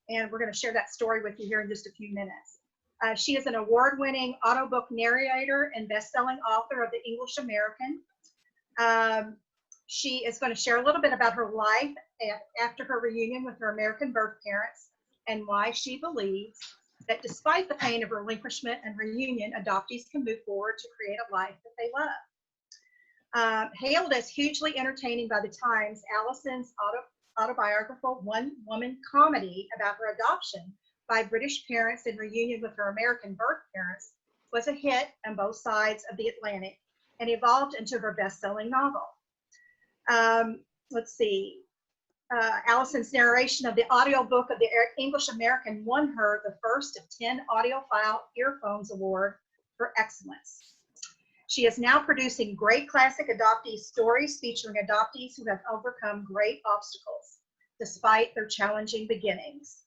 and we're going to share that story with you here in just a few minutes. She is an award-winning audiobook narrator and best-selling author of the English American. She is going to share a little bit about her life after her reunion with her American birth parents and why she believes that despite the pain of relinquishment and reunion, adoptees can move forward to create a life that they love. Hailed as hugely entertaining by the Times, Alison's autobiographical one-woman comedy about her adoption by British parents in reunion with her American birth parents was a hit on both sides of the Atlantic and evolved into her best-selling novel. Let's see. Alison's narration of the audiobook of the English American won her the first of 10 Audiophile Earphones Award for excellence. She is now producing great classic adoptee stories featuring adoptees who have overcome great obstacles despite their challenging beginnings.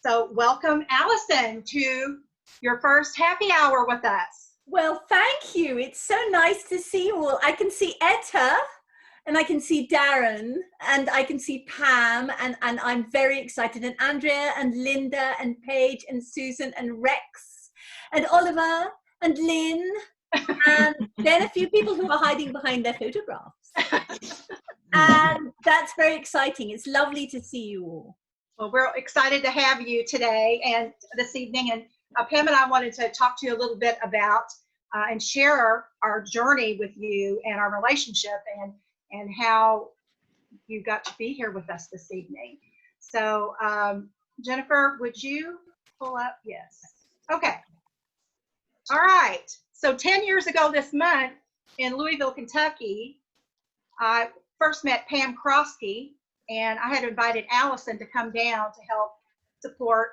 So welcome, Alison, to your first happy hour with us. Well, thank you. It's so nice to see you all. I can see Etta, and I can see Darren, and I can see Pam, and I'm very excited, and Andrea, and Linda, and Paige, and Susan, and Rex, and Oliver, and Lynn, and then a few people who are hiding behind their photographs. And that's very exciting. It's lovely to see you all. Well, we're excited to have you today and this evening, and Pam and I wanted to talk to you a little bit about and share our journey with you and our relationship and how you got to be here with us this evening. So Jennifer, would you pull up? Yes. Okay. All right. So 10 years ago this month in Louisville, Kentucky, I first met Pam Krosky, and I had invited Alison to come down to help support.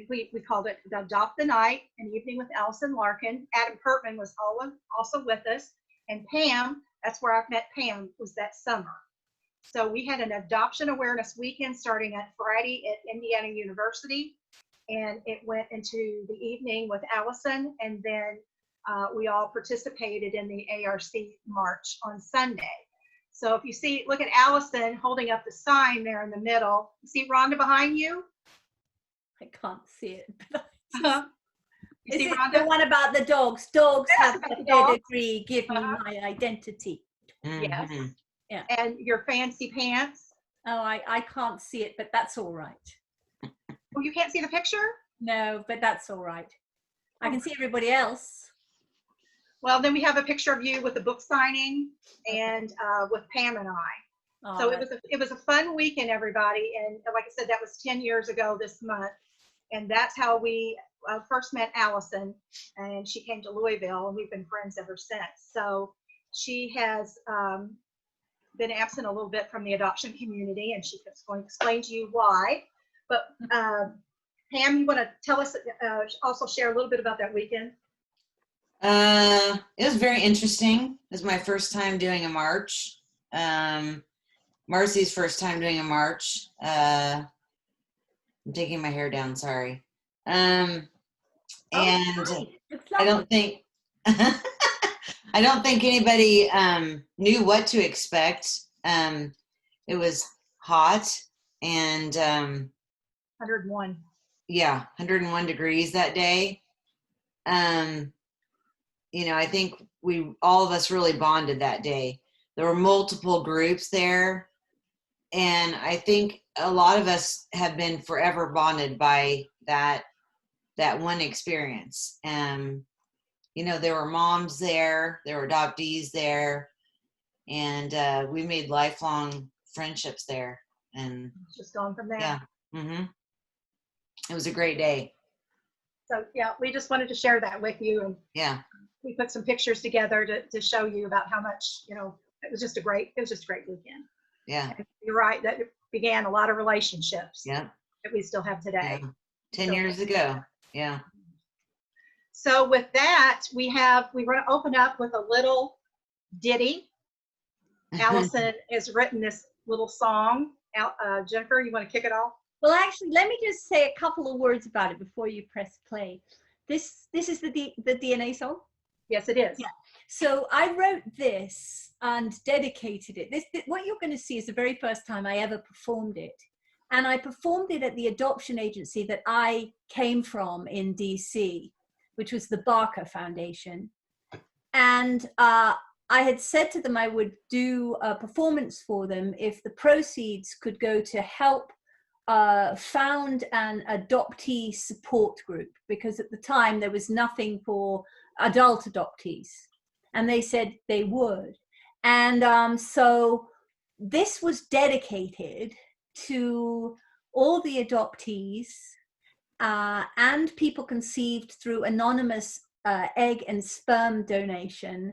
We called it the Adopt the Night, an evening with Alison Larkin. Adam Pertman was also with us, and Pam, that's where I met Pam, was that summer. So we had an adoption awareness weekend starting at Friday at Indiana University, and it went into the evening with Alison, and then we all participated in the ARC March on Sunday. So if you see, look at Alison holding up the sign there in the middle. You see Rhonda behind you? I can't see it. You see Is it Rhonda? the one about the dogs? Dogs Yes, have about a the dogs. pedigree, give me my identity. Yes. Yeah. And your fancy pants. Oh, I can't see it, but that's all right. Oh, you can't see the picture? No, but that's all right. I can see everybody else. Well, then we have a picture of you with the book signing and with Pam and I. Oh, So it was a fun weekend, everybody. And like I said, that was 10 years ago this month. And that's how we first met Alison, and she came to Louisville, and we've been friends ever since. So she has been absent a little bit from the adoption community, and she's going to explain to you why. But Pam, you want to tell us, also share a little bit about that weekend? It was very interesting. It was my first time doing a march. Marcie's first time doing a march. I'm taking my hair down, sorry. And I don't think I don't think anybody knew what to expect. It was hot and 101. Yeah, 101 degrees that day. You know, I think all of us really bonded that day. There were multiple groups there, and I think a lot of us have been forever bonded by that one experience. You know, there were moms there, there were adoptees there, and we made lifelong friendships there. And It's just going from there. yeah, it was a great day. So yeah, we just wanted to share that with you, and Yeah. we put some pictures together to show you about how much, you know, it was just a great weekend. Yeah. And you're right, that it began a lot of relationships Yeah. that we still have today. Yeah. 10 years ago. Yeah. So with that, we're going to open up with a little ditty. Alison has written this little song. Jennifer, you want to kick it off? Well, actually, let me just say a couple of words about it before you press play. This is the DNA song? Yes, it is. Yeah. So I wrote this and dedicated it. What you're going to see is the very first time I ever performed it. And I performed it at the adoption agency that I came from in DC, which was the Barker Foundation. And I had said to them I would do a performance for them if the proceeds could go to help found an adoptee support group, because at the time there was nothing for adult adoptees, and they said they would. And so this was dedicated to all the adoptees and people conceived through anonymous egg and sperm donation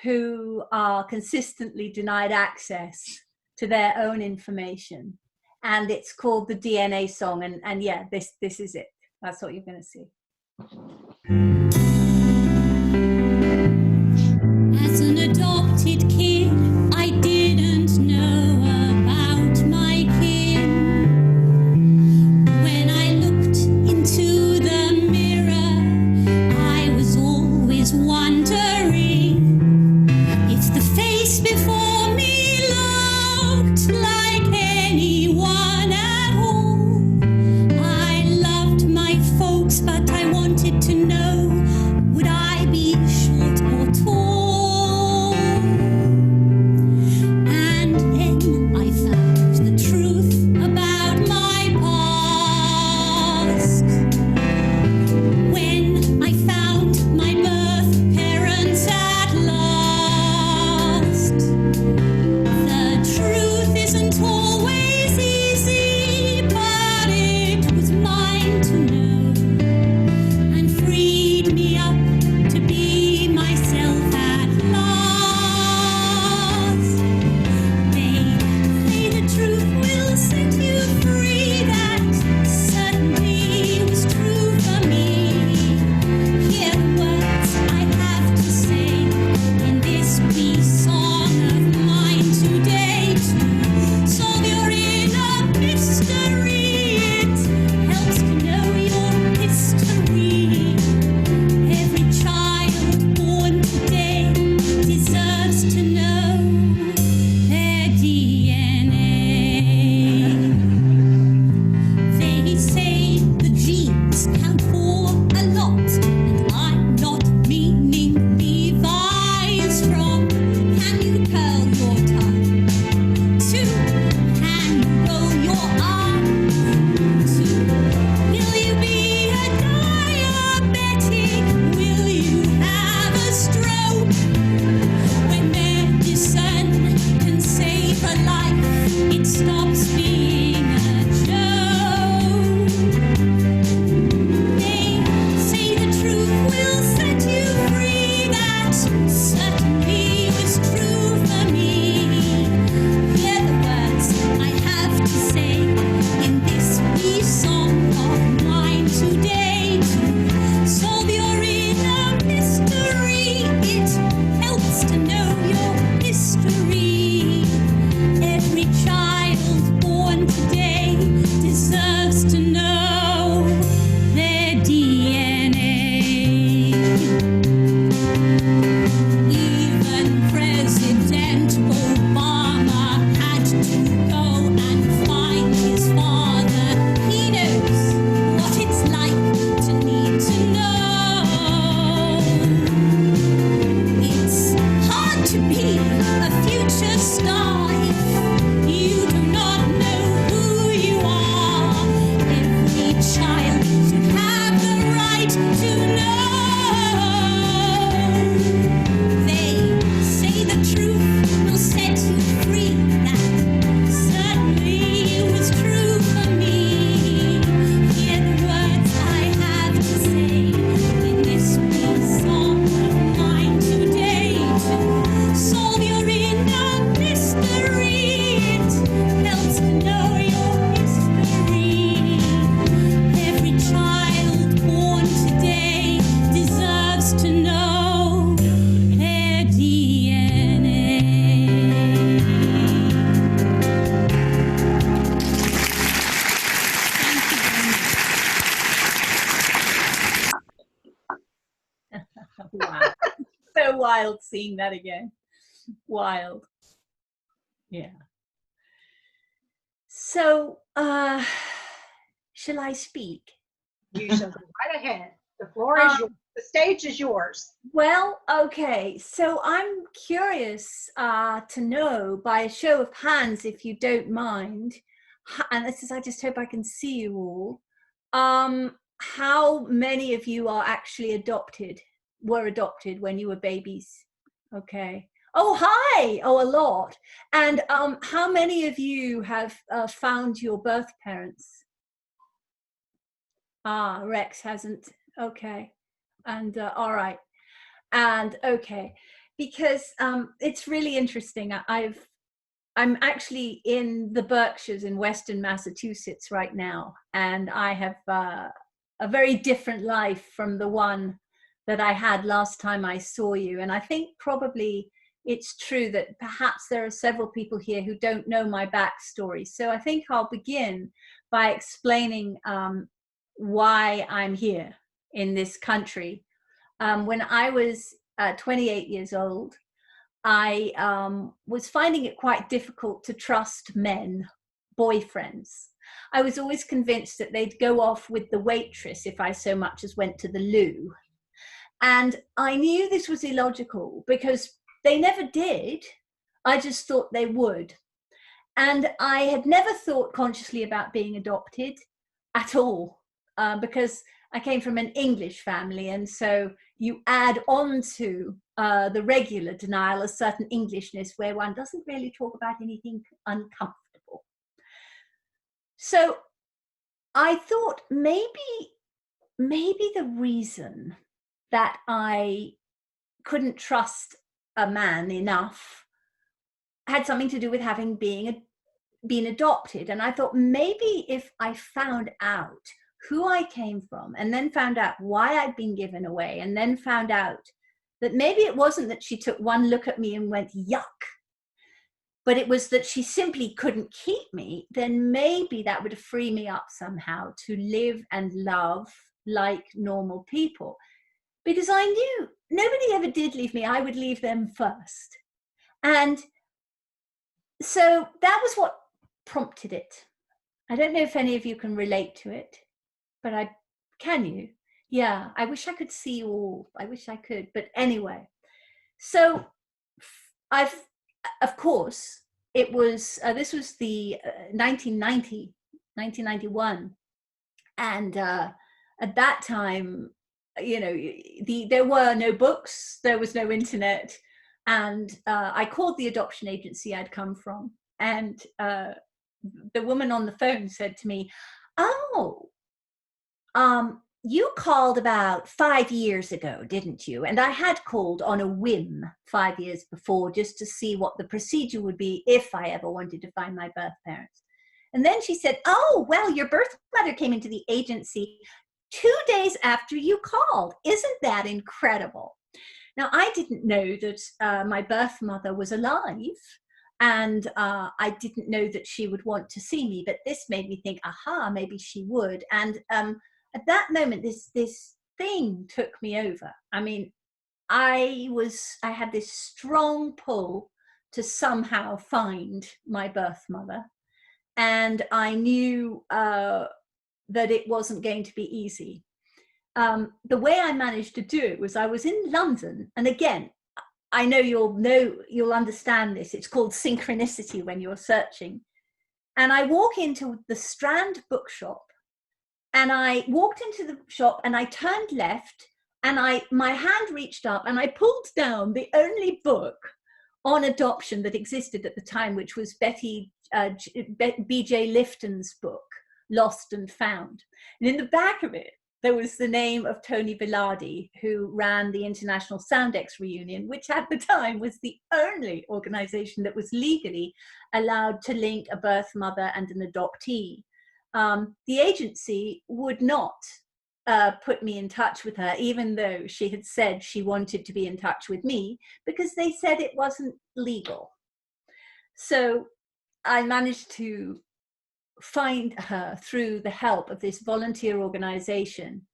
who are consistently denied access to their own information. And it's called the DNA song. And yeah, this is it. That's what you're going to see. As an adopted kid, I didn't know about my kin. When I looked into the mirror, I was always wondering if the face before me looked like anyone at all. I loved my folks, but I wanted to know, would I be short or tall? And then I found the truth about my past. When I found my birth parents at last. The truth isn't always easy, but it was mine to know, and freed me up to be myself at last. They say the truth will set you free. That certainly was true for me. Hear the words I have to say in this wee song of mine today. To solve your inner mystery, it helps to know your history. Every child born today deserves to know their DNA. They say the genes count for a lot, and I'm not meaning Levi's from. Can you curl your tongue? To can you roll your arms? To will you be a diabetic? Will you have a stroke? When medicine can save a life, it stops being a joke. They say the truth will set you free. That certainly was true for me. Hear the words I have to say in this wee song of mine today. To solve your inner mystery, it helps to know your history. Every child born today deserves to know their DNA. Even President Obama had to go and find his father. He knows what it's like to need to know. It's hard to be a future star if you do not know who you are. Every child should have the right to know. They say the truth will set you free. That certainly was true for me. Hear the words I have to say in this wee song of mine today. To solve your inner mystery, it helps to know your history. Every child born today deserves to know their DNA. Wow. So wild seeing that again. Wild. Yeah. So, shall I speak? You shall go right ahead. The floor is yours. The stage is yours. Well, okay. So I'm curious to know, by a show of hands, if you don't mind, and this is, I just hope I can see you all, how many of you are actually were adopted when you were babies? Okay. Oh, hi. Oh, a lot. And how many of you have found your birth parents? Ah, Rex hasn't. Okay. And all right. And okay, because it's really interesting. I'm actually in the Berkshires in Western Massachusetts right now, and I have a very different life from the one that I had last time I saw you. And I think probably it's true that perhaps there are several people here who don't know my backstory. So I think I'll begin by explaining why I'm here in this country. When I was 28 years old, I was finding it quite difficult to trust men, boyfriends. I was always convinced that they'd go off with the waitress if I so much as went to the loo. And I knew this was illogical because they never did. I just thought they would. And I had never thought consciously about being adopted at all, because I came from an English family, and so you add on to the regular denial a certain Englishness where one doesn't really talk about anything uncomfortable. So I thought maybe the reason that I couldn't trust a man enough had something to do with having been adopted. And I thought maybe if I found out who I came from, and then found out why I'd been given away, and then found out that maybe it wasn't that she took one look at me and went, yuck, but it was that she simply couldn't keep me, then maybe that would free me up somehow to live and love like normal people. Because I knew nobody ever did leave me. I would leave them first. And so that was what prompted it. I don't know if any of you can relate to it, but can you? Yeah, I wish I could see you all. I wish I could. But anyway, so of course, it was, this was the 1991. And at that time, you know, there were no books, there was no internet. And I called the adoption agency I'd come from. And the woman on the phone said to me, oh, you called about 5 years ago, didn't you? And I had called on a whim 5 years before just to see what the procedure would be if I ever wanted to find my birth parents. And then she said, oh, well, your birth mother came into the agency 2 days after you called. Isn't that incredible? Now, I didn't know that my birth mother was alive, and I didn't know that she would want to see me, but this made me think, aha, maybe she would. And at that moment, this thing took me over. I mean, I had this strong pull to somehow find my birth mother, and I knew that it wasn't going to be easy. The way I managed to do it was I was in London, and again, I know you'll understand this. It's called synchronicity when you're searching. And I walk into the Strand bookshop, and I walked into the shop and I turned left, and my hand reached up and I pulled down the only book on adoption that existed at the time, which was B.J. Lifton's book, Lost and Found. And in the back of it, there was the name of Tony Velarde, who ran the International Soundex Reunion, which at the time was the only organization that was legally allowed to link a birth mother and an adoptee. The agency would not put me in touch with her, even though she had said she wanted to be in touch with me, because they said it wasn't legal. So I managed to find her through the help of this volunteer organization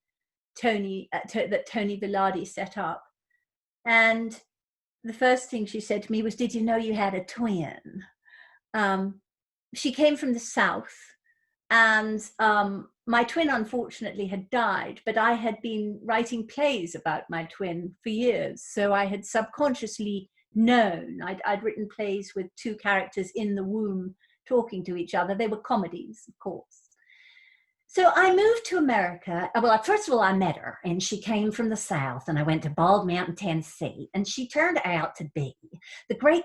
that Tony Velarde set up. And the first thing she said to me was, did you know you had a twin? she came from the South, and my twin unfortunately had died, but I had been writing plays about my twin for years. So I had subconsciously known. I'd written plays with two characters in the womb talking to each other. They were comedies, of course. So I moved to America. Well, first of all, I met her, and she came from the South, and I went to Bald Mountain, Tennessee, and she turned out to be the great,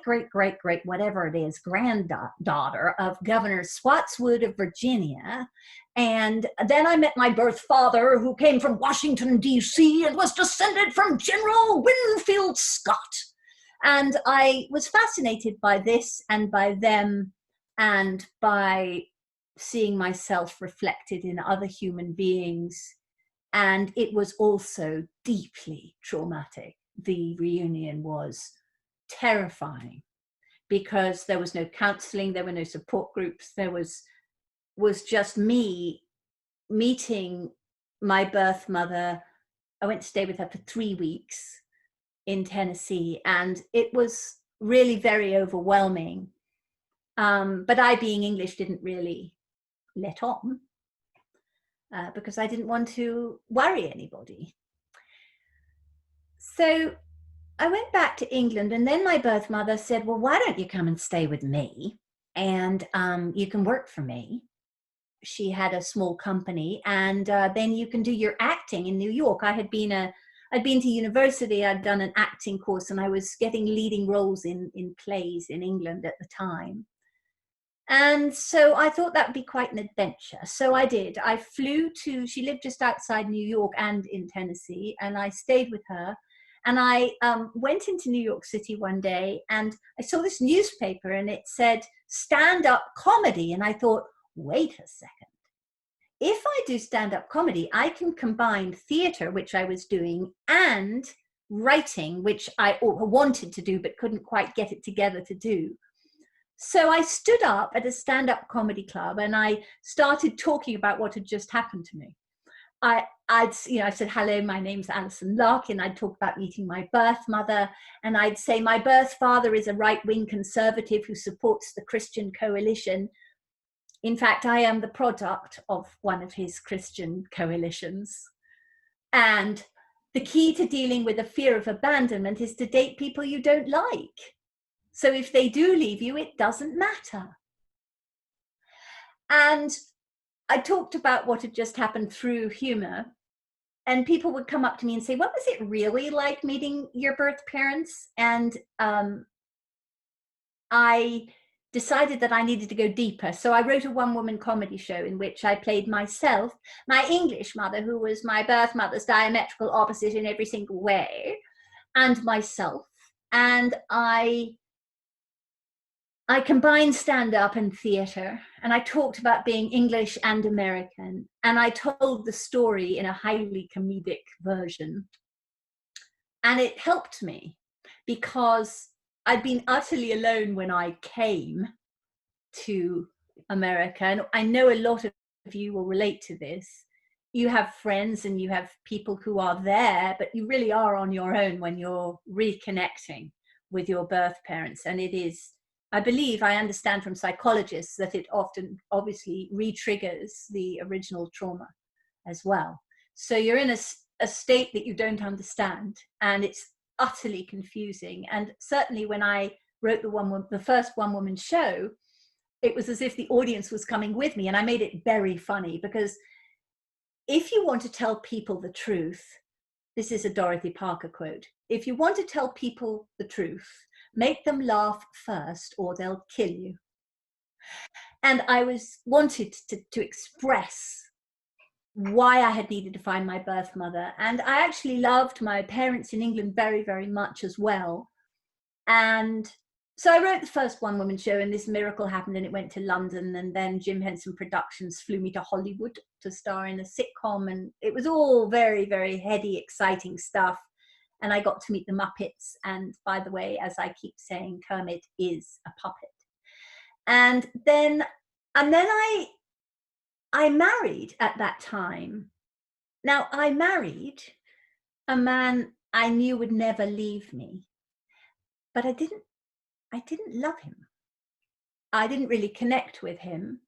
whatever it is, granddaughter of Governor Spotswood of Virginia. And then I met my birth father, who came from Washington, D.C., and was descended from General Winfield Scott. And I was fascinated by this and by them and by seeing myself reflected in other human beings. And it was also deeply traumatic. The reunion was terrifying because there was no counseling, there were no support groups, there was just me meeting my birth mother. I went to stay with her for 3 weeks in Tennessee, and it was really very overwhelming. But I, being English, didn't really let on because I didn't want to worry anybody. So I went back to England, and then my birth mother said, well, why don't you come and stay with me, and you can work for me. She had a small company, and then you can do your acting in New York. I'd been to university, I'd done an acting course, and I was getting leading roles in plays in England at the time. And so I thought that would be quite an adventure. So I did. I flew to, she lived just outside New York and in Tennessee, and I stayed with her. And I went into New York City one day, and I saw this newspaper, and it said stand-up comedy. And I thought, wait a second. If I do stand-up comedy, I can combine theater, which I was doing, and writing, which I wanted to do but couldn't quite get it together to do. So I stood up at a stand-up comedy club, and I started talking about what had just happened to me. I said, hello, my name's Alison Larkin. I'd talk about meeting my birth mother, and I'd say my birth father is a right-wing conservative who supports the Christian coalition. In fact, I am the product of one of his Christian coalitions. And the key to dealing with a fear of abandonment is to date people you don't like. So if they do leave you, it doesn't matter. And I talked about what had just happened through humor, and people would come up to me and say, what was it really like meeting your birth parents? And I decided that I needed to go deeper. So I wrote a one-woman comedy show in which I played myself, my English mother, who was my birth mother's diametrical opposite in every single way, and myself. And I combined stand-up and theater, and I talked about being English and American, and I told the story in a highly comedic version. And it helped me because I'd been utterly alone when I came to America. And I know a lot of you will relate to this. You have friends and you have people who are there, but you really are on your own when you're reconnecting with your birth parents. And it is, I believe, I understand from psychologists that it often obviously re-triggers the original trauma as well. So you're in a state that you don't understand, and it's utterly confusing. And certainly when I wrote the first one-woman show, it was as if the audience was coming with me, and I made it very funny, because if you want to tell people the truth, this is a Dorothy Parker quote, if you want to tell people the truth, make them laugh first or they'll kill you. And I wanted to express why I had needed to find my birth mother. And I actually loved my parents in England very, very much as well. And so I wrote the first one-woman show, and this miracle happened, and it went to London, and then Jim Henson Productions flew me to Hollywood to star in a sitcom, and it was all very, very heady, exciting stuff. And I got to meet the Muppets, and by the way, as I keep saying, Kermit is a puppet. And then I married at that time. Now, I married a man I knew would never leave me, but I didn't love him. I didn't really connect with him,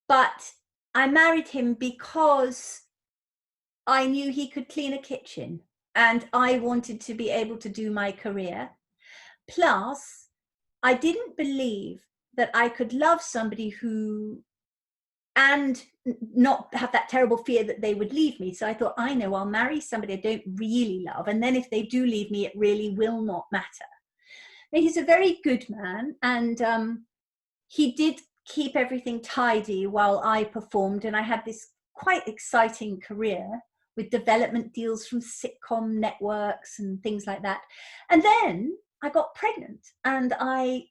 but I married him because I knew he could clean a kitchen and I wanted to be able to do my career. Plus, I didn't believe that I could love somebody and not have that terrible fear that they would leave me. So I thought, I know, I'll marry somebody I don't really love. And then if they do leave me, it really will not matter. Now, he's a very good man. And he did keep everything tidy while I performed. And I had this quite exciting career with development deals from sitcom networks and things like that. And then I got pregnant and I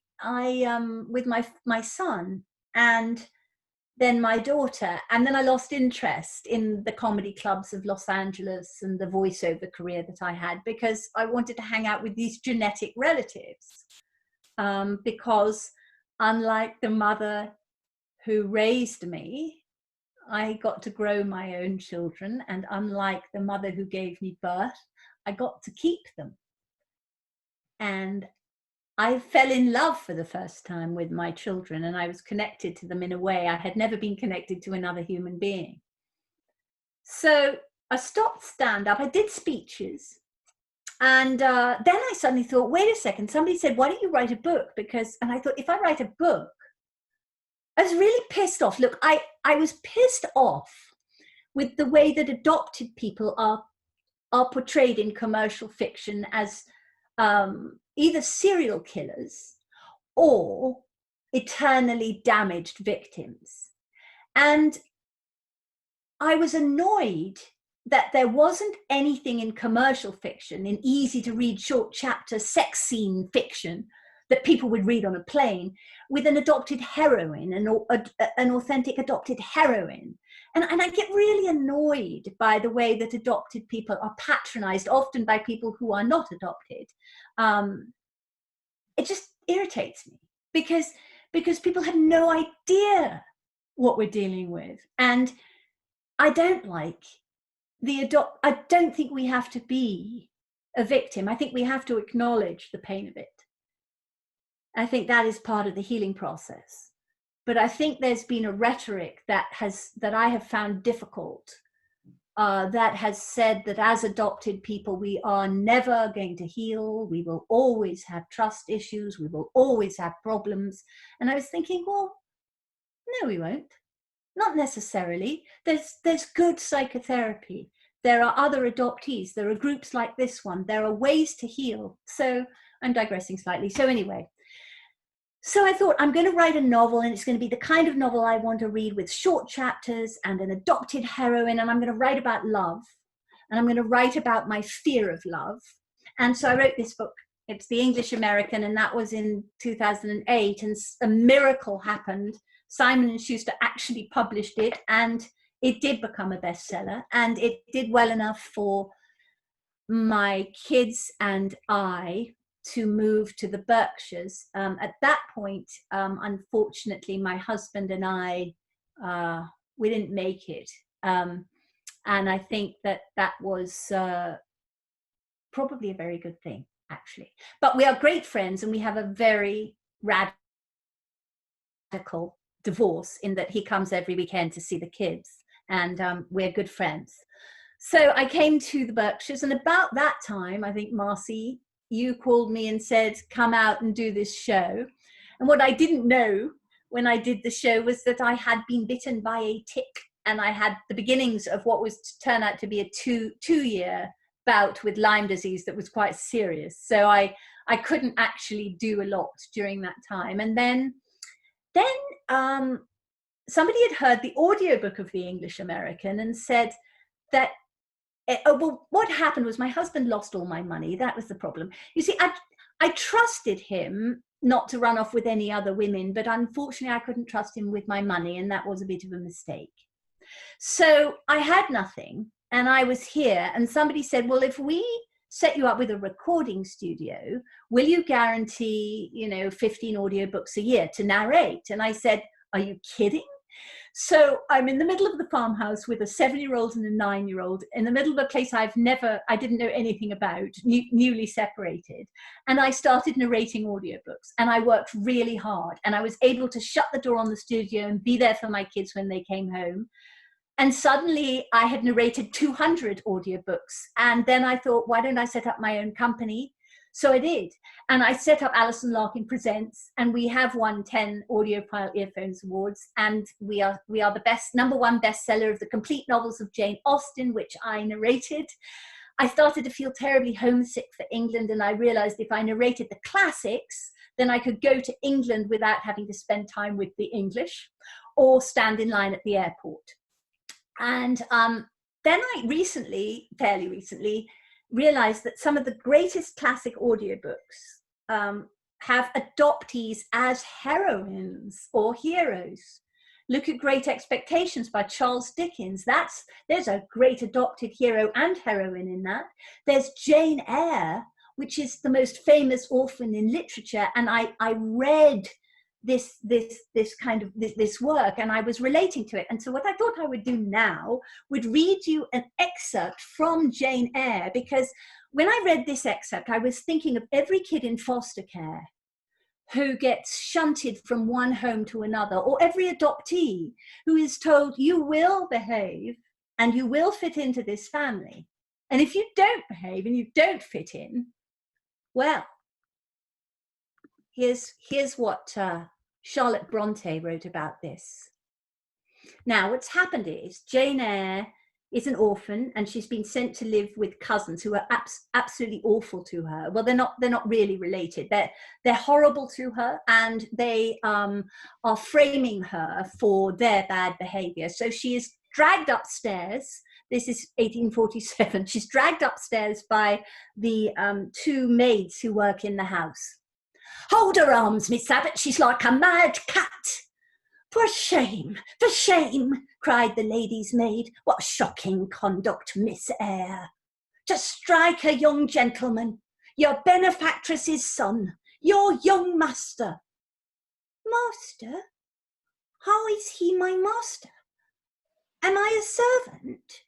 with my son and then my daughter, and then I lost interest in the comedy clubs of Los Angeles and the voiceover career that I had, because I wanted to hang out with these genetic relatives. Because unlike the mother who raised me, I got to grow my own children, and unlike the mother who gave me birth, I got to keep them. And I fell in love for the first time with my children, and I was connected to them in a way I had never been connected to another human being. So I stopped stand-up. I did speeches. And then I suddenly thought, wait a second, somebody said, why don't you write a book? And I thought, if I write a book, I was really pissed off. Look, I was pissed off with the way that adopted people are portrayed in commercial fiction as either serial killers or eternally damaged victims. And I was annoyed that there wasn't anything in commercial fiction, in easy to read short chapter sex scene fiction that people would read on a plane, with an adopted heroine, an authentic adopted heroine. And I get really annoyed by the way that adopted people are patronized, often by people who are not adopted. It just irritates me because people have no idea what we're dealing with. And I don't like I don't think we have to be a victim. I think we have to acknowledge the pain of it. I think that is part of the healing process. But I think there's been a rhetoric that I have found difficult, that has said that as adopted people, we are never going to heal. We will always have trust issues. We will always have problems. And I was thinking, well, no, we won't. Not necessarily. There's good psychotherapy. There are other adoptees. There are groups like this one. There are ways to heal. So I'm digressing slightly. So anyway, so I thought, I'm going to write a novel, and it's going to be the kind of novel I want to read, with short chapters and an adopted heroine. And I'm going to write about love, and I'm going to write about my fear of love. And so I wrote this book. It's the English American, and that was in 2008. And a miracle happened. Simon & Schuster actually published it, and it did become a bestseller, and it did well enough for my kids and I to move to the Berkshires. At that point, unfortunately, my husband and I, we didn't make it. And I think that was probably a very good thing, actually. But we are great friends, and we have a very radical divorce, in that he comes every weekend to see the kids, and we're good friends. So I came to the Berkshires, and about that time, I think, Marcie, you called me and said, come out and do this show. And what I didn't know when I did the show was that I had been bitten by a tick, and I had the beginnings of what was to turn out to be a two-year bout with Lyme disease that was quite serious. So I couldn't actually do a lot during that time. And then somebody had heard the audiobook of the English American and said that, well, what happened was my husband lost all my money. That was the problem. You see, I trusted him not to run off with any other women, but unfortunately I couldn't trust him with my money, and that was a bit of a mistake. So I had nothing, and I was here, and somebody said, well, if we set you up with a recording studio, will you guarantee, 15 audiobooks a year to narrate? And I said, are you kidding? So I'm in the middle of the farmhouse with a 7-year-old and a 9-year-old, in the middle of a place I didn't know anything about, newly separated. And I started narrating audiobooks, and I worked really hard, and I was able to shut the door on the studio and be there for my kids when they came home. And suddenly I had narrated 200 audiobooks. And then I thought, why don't I set up my own company? So I did. And I set up Alison Larkin Presents, and we have won 10 Audiophile Earphones Awards. And we are the #1 bestseller of the complete novels of Jane Austen, which I narrated. I started to feel terribly homesick for England, and I realized if I narrated the classics, then I could go to England without having to spend time with the English or stand in line at the airport. And then I fairly recently, realized that some of the greatest classic audiobooks have adoptees as heroines or heroes. Look at Great Expectations by Charles Dickens. There's a great adopted hero and heroine in that. There's Jane Eyre, which is the most famous orphan in literature. And I read this work, and I was relating to it. And so what I thought I would do now would read you an excerpt from Jane Eyre, because when I read this excerpt, I was thinking of every kid in foster care who gets shunted from one home to another, or every adoptee who is told, you will behave and you will fit into this family. And if you don't behave and you don't fit in, well, here's what Charlotte Bronte wrote about this. Now, what's happened is Jane Eyre is an orphan, and she's been sent to live with cousins who are absolutely awful to her. Well, they're not really related. They're horrible to her, and they are framing her for their bad behavior. So she is dragged upstairs. This is 1847. She's dragged upstairs by the 2 maids who work in the house. Hold her arms, Miss Abbott, she's like a mad cat. For shame, cried the lady's maid. What shocking conduct, Miss Eyre. To strike a young gentleman, your benefactress's son, your young master. Master? How is he my master? Am I a servant?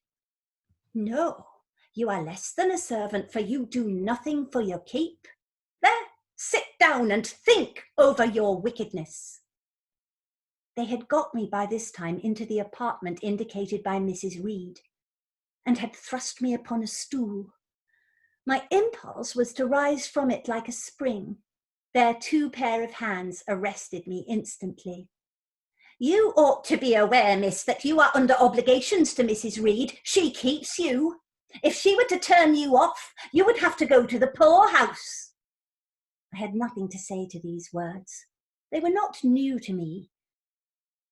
No, you are less than a servant, for you do nothing for your keep. There, sit down and think over your wickedness. They had got me by this time into the apartment indicated by Mrs. Reed, and had thrust me upon a stool. My impulse was to rise from it like a spring. Their 2 pair of hands arrested me instantly. You ought to be aware, miss, that you are under obligations to Mrs. Reed. She keeps you. If she were to turn you off, you would have to go to the poorhouse. I had nothing to say to these words. They were not new to me.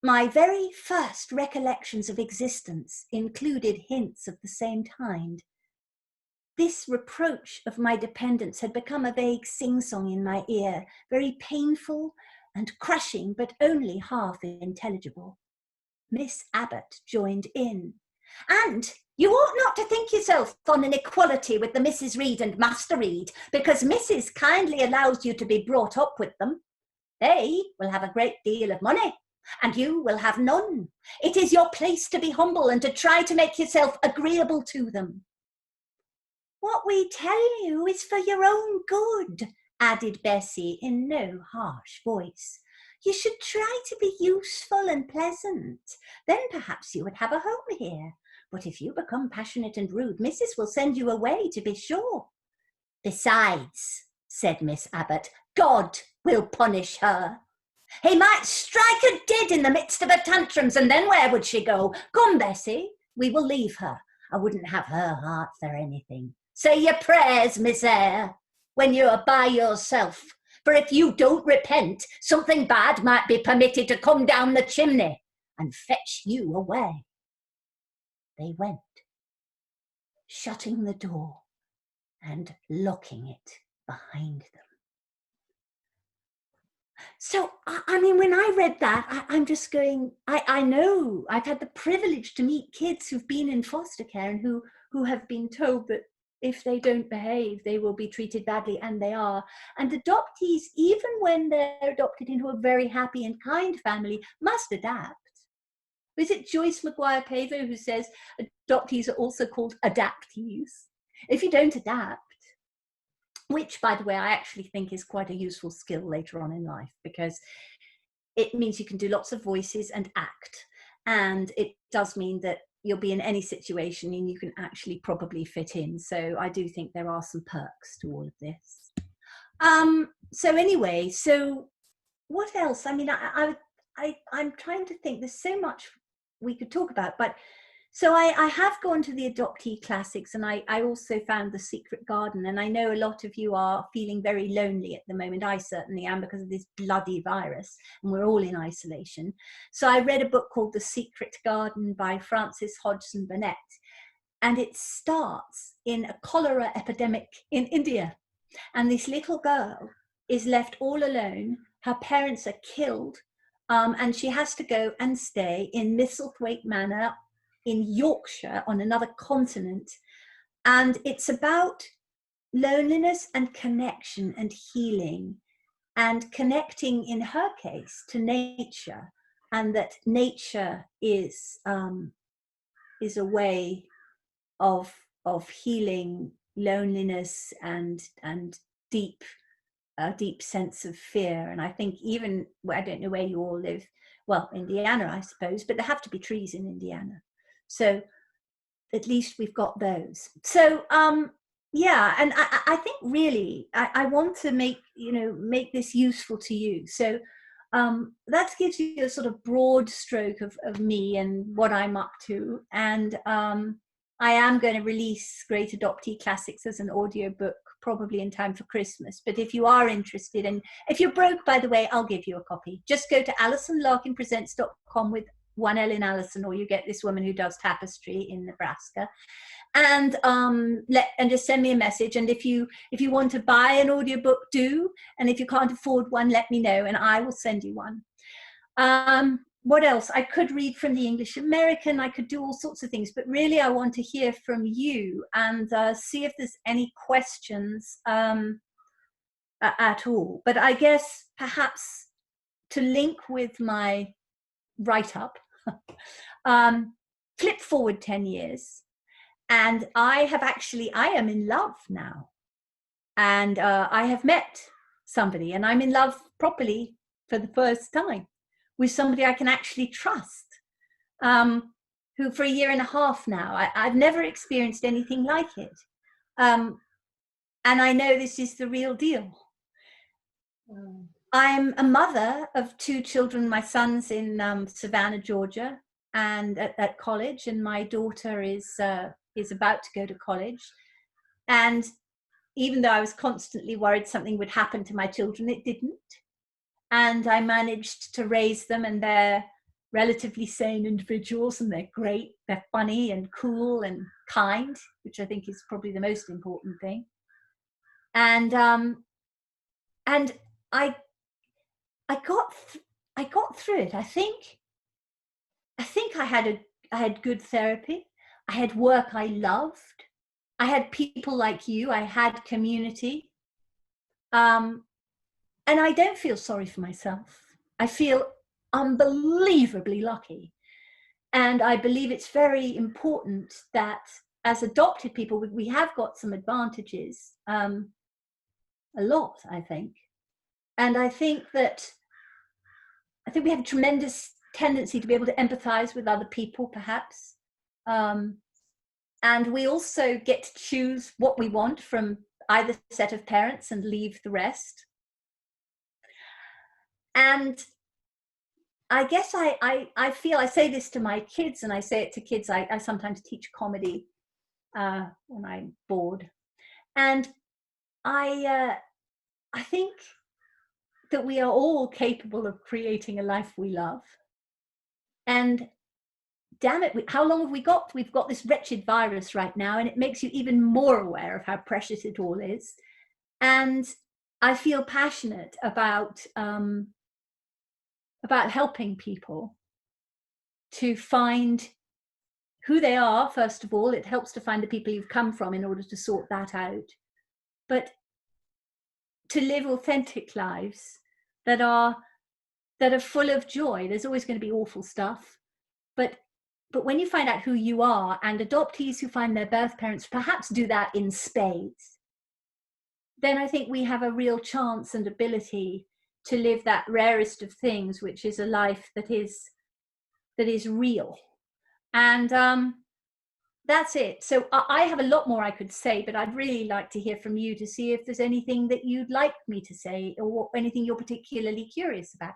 My very first recollections of existence included hints of the same kind. This reproach of my dependence had become a vague sing-song in my ear, very painful and crushing, but only half intelligible. Miss Abbott joined in. And you ought not to think yourself on an equality with the Mrs. Reed and Master Reed, because Mrs. kindly allows you to be brought up with them. They will have a great deal of money, and you will have none. It is your place to be humble and to try to make yourself agreeable to them. What we tell you is for your own good, added Bessie in no harsh voice. You should try to be useful and pleasant. Then perhaps you would have a home here. But if you become passionate and rude, Mrs. will send you away, to be sure. Besides, said Miss Abbott, God will punish her. He might strike her dead in the midst of her tantrums, and then where would she go? Come, Bessie, we will leave her. I wouldn't have her heart for anything. Say your prayers, Miss Eyre, when you are by yourself. For if you don't repent, something bad might be permitted to come down the chimney and fetch you away. They went, shutting the door and locking it behind them. So, I mean, when I read that, I'm just going, I know I've had the privilege to meet kids who've been in foster care and who have been told that if they don't behave, they will be treated badly, and they are. And adoptees, even when they're adopted into a very happy and kind family, must adapt. is it Joyce Maguire-Pavo who says adoptees are also called adaptees? If you don't adapt, which, by the way, I actually think is quite a useful skill later on in life, because it means you can do lots of voices and act. And it does mean that you'll be in any situation and you can actually probably fit in. So I do think there are some perks to all of this. So anyway, so what else? I mean, I'm trying to think. There's so much we could talk about, but so I have gone to the adoptee classics, and I also found The Secret Garden, and I know a lot of you are feeling very lonely at the moment. I certainly am, because of this bloody virus, and we're all in isolation. So I read a book called The Secret Garden by Frances Hodgson Burnett, and it starts in a cholera epidemic in India, and this little girl is left all alone. Her parents are killed, and she has to go and stay in Misselthwaite Manor in Yorkshire, on another continent. And it's about loneliness and connection and healing, and connecting, in her case, to nature, and that nature is a way of healing loneliness and deep sense of fear. And I think even, I don't know where you all live, well, Indiana, I suppose, but there have to be trees in Indiana. So at least we've got those. So yeah, and I think really I want to make this useful to you. So that gives you a sort of broad stroke of me and what I'm up to. And I am going to release Great Adoptee Classics as an audiobook probably in time for Christmas. But if you are interested, and if you're broke, by the way, I'll give you a copy. Just go to AlisonLarkinPresents.com with one L in Alison, or you get this woman who does tapestry in Nebraska, and just send me a message. And if you want to buy an audiobook, do. And if you can't afford one, let me know and I will send you one. What else? I could read from the English American, I could do all sorts of things, but really I want to hear from you and see if there's any questions at all. But I guess perhaps to link with my write-up, flip forward 10 years, and I am in love now, and I have met somebody, and I'm in love properly for the first time with somebody I can actually trust, who for 1.5 years now, I've never experienced anything like it, and I know this is the real deal. I'm a mother of 2 children. My son's in Savannah, Georgia, and at college, and my daughter is about to go to college. And even though I was constantly worried something would happen to my children, it didn't. And I managed to raise them, and they're relatively sane individuals, and they're great. They're funny and cool and kind, which I think is probably the most important thing. And I got through it. I think I had good therapy. I had work I loved. I had people like you. I had community. And I don't feel sorry for myself. I feel unbelievably lucky. And I believe it's very important that as adopted people, we have got some advantages, a lot, I think. And I think we have a tremendous tendency to be able to empathize with other people, perhaps. And we also get to choose what we want from either set of parents and leave the rest. And I guess I feel, I say this to my kids, and I say it to kids. I sometimes teach comedy when I'm bored. And I think that we are all capable of creating a life we love. And damn it, how long have we got? We've got this wretched virus right now, and it makes you even more aware of how precious it all is. And I feel passionate about helping people to find who they are. First of all, it helps to find the people you've come from in order to sort that out, but to live authentic lives that are full of joy. There's always going to be awful stuff, But when you find out who you are, and adoptees who find their birth parents perhaps do that in spades, then I think we have a real chance and ability to live that rarest of things, which is a life that is real. And that's it. So I have a lot more I could say, but I'd really like to hear from you to see if there's anything that you'd like me to say, or anything you're particularly curious about.